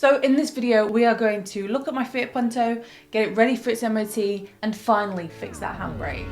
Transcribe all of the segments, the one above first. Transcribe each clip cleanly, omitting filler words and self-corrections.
So in this video, we are going to look at my Fiat Punto, get it ready for its MOT, and finally fix that handbrake.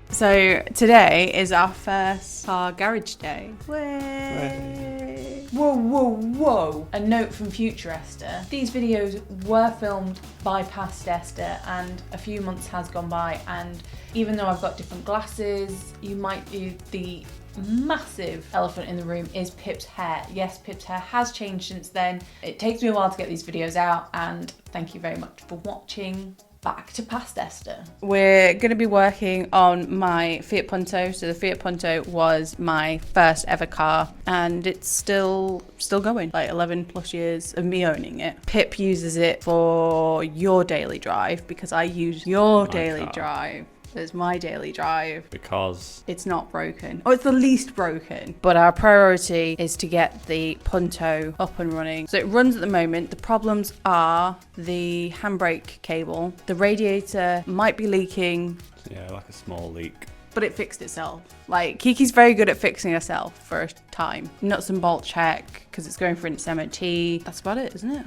So today is our first car garage day. Way. Whoa, whoa, whoa. A note from future Esther. These videos were filmed by past Esther and a few months has gone by, and even though I've got different glasses, the massive elephant in the room is Pip's hair. Yes, Pip's hair has changed since then. It takes me a while to get these videos out, and thank you very much for watching. Back to past Esther. We're going to be working on my Fiat Punto. So the Fiat Punto was my first ever car, and it's still going, like 11 plus years of me owning it. Pip uses it for your daily drive because I use your daily drive. It's my daily drive because it's not broken, or it's the least broken. But our priority is to get the Punto up and running. So it runs at the moment. The problems are the handbrake cable. The radiator might be leaking. Yeah, like a small leak. But it fixed itself. Like, Kiki's very good at fixing herself for a time. Nuts and bolt check, because it's going for its MOT. That's about it, isn't it?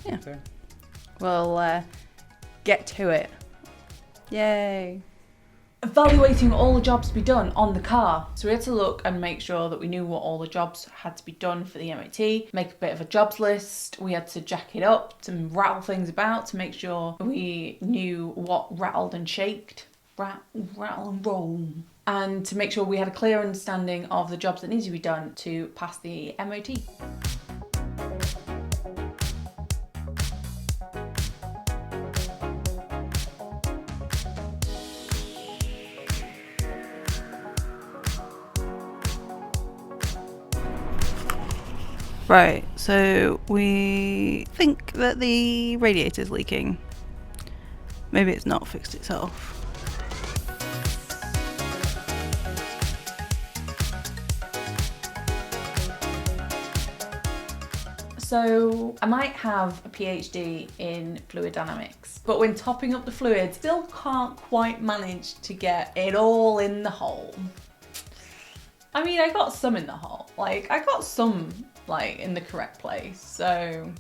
Yeah. So. We'll get to it. Yay. Evaluating all the jobs to be done on the car. So we had to look and make sure that we knew what all the jobs had to be done for the MOT, make a bit of a jobs list. We had to jack it up to rattle things about to make sure we knew what rattled and shaked. Rattle and roll. And to make sure we had a clear understanding of the jobs that needed to be done to pass the MOT. Right, so we think that the radiator's leaking. Maybe it's not fixed itself. So I might have a PhD in fluid dynamics, but when topping up the fluid, still can't quite manage to get it all in the hole. I mean, I got some in the hole. Like, I got some in the correct place, so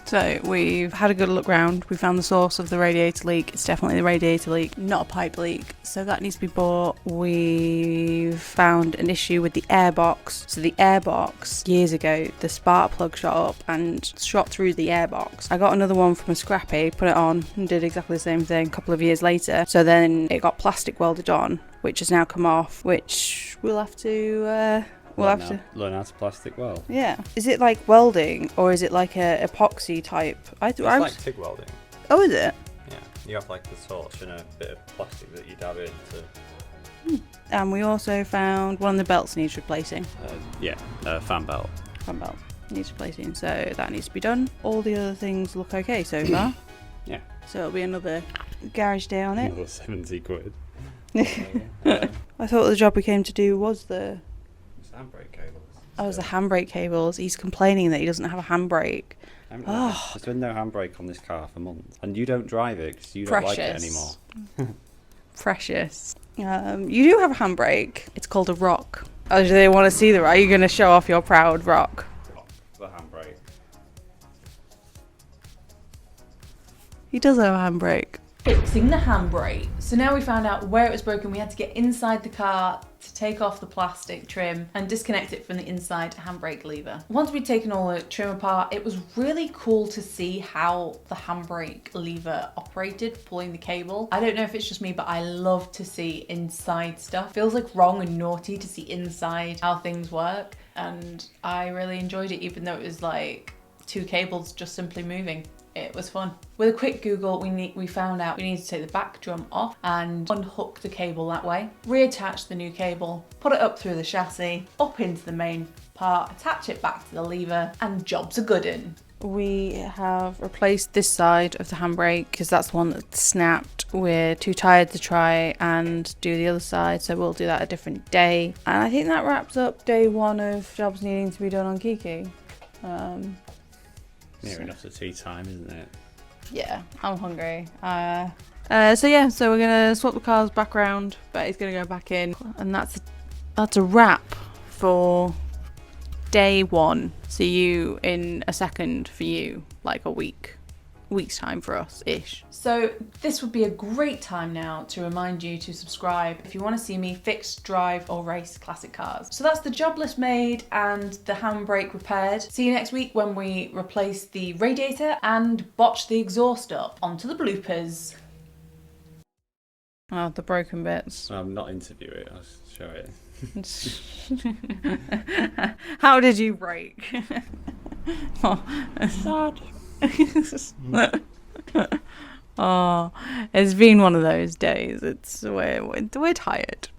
So we've had a good look round. We found the source of the radiator leak. It's definitely the radiator leak, not a pipe leak, so that needs to be bought. We've found an issue with the air box. So the air box, years ago, the spark plug shot up and shot through the air box. I got another one from a scrappy, put it on and did exactly the same thing a couple of years later. So then it got plastic welded on, which has now come off, which we'll have to learn how to plastic weld. Yeah. Is it like welding, or is it like a epoxy type? It's like TIG welding. Oh, is it? Yeah. You have like the torch and a bit of plastic that you dab into. And we also found one of the belts needs replacing. Fan belt. Fan belt needs replacing, so that needs to be done. All the other things look okay so far. Yeah. So it'll be another garage day on it. Another 70 quid. I thought the job we came to do was the handbrake cables. Oh, it's the handbrake cables. He's complaining that he doesn't have a handbrake. There's been no handbrake on this car for months, and you don't drive it because you don't like it anymore. Precious. You do have a handbrake. It's called a rock. Oh, do they want to see the rock? Are you going to show off your proud rock? The handbrake. He does have a handbrake. Fixing the handbrake. So now we found out where it was broken. We had to get inside the car to take off the plastic trim and disconnect it from the inside handbrake lever. Once we'd taken all the trim apart, it was really cool to see how the handbrake lever operated, pulling the cable. I don't know if it's just me, but I love to see inside stuff. Feels like wrong and naughty to see inside how things work, and I really enjoyed it, even though it was like two cables just simply moving. It was fun. With a quick Google, we found out we need to take the back drum off and unhook the cable that way, reattach the new cable, put it up through the chassis, up into the main part, attach it back to the lever, and job's a good un. We have replaced this side of the handbrake because that's the one that snapped. We're too tired to try and do the other side, so we'll do that a different day. And I think that wraps up day one of jobs needing to be done on Kiki. Near enough to tea time, isn't it? Yeah, I'm hungry. So we're gonna swap the cars back around, but he's gonna go back in, and that's a wrap for day 1. See you in a second for you, like a week's time for us ish. So this would be a great time now to remind you to subscribe if you want to see me fix, drive or race classic cars. So that's the job list made and the handbrake repaired. See you next week when we replace the radiator and botch the exhaust up. Onto the bloopers. Oh, the broken bits. Not interview it, I'll show it. How did you brake? Sad. Oh, it's been one of those days. We're tired.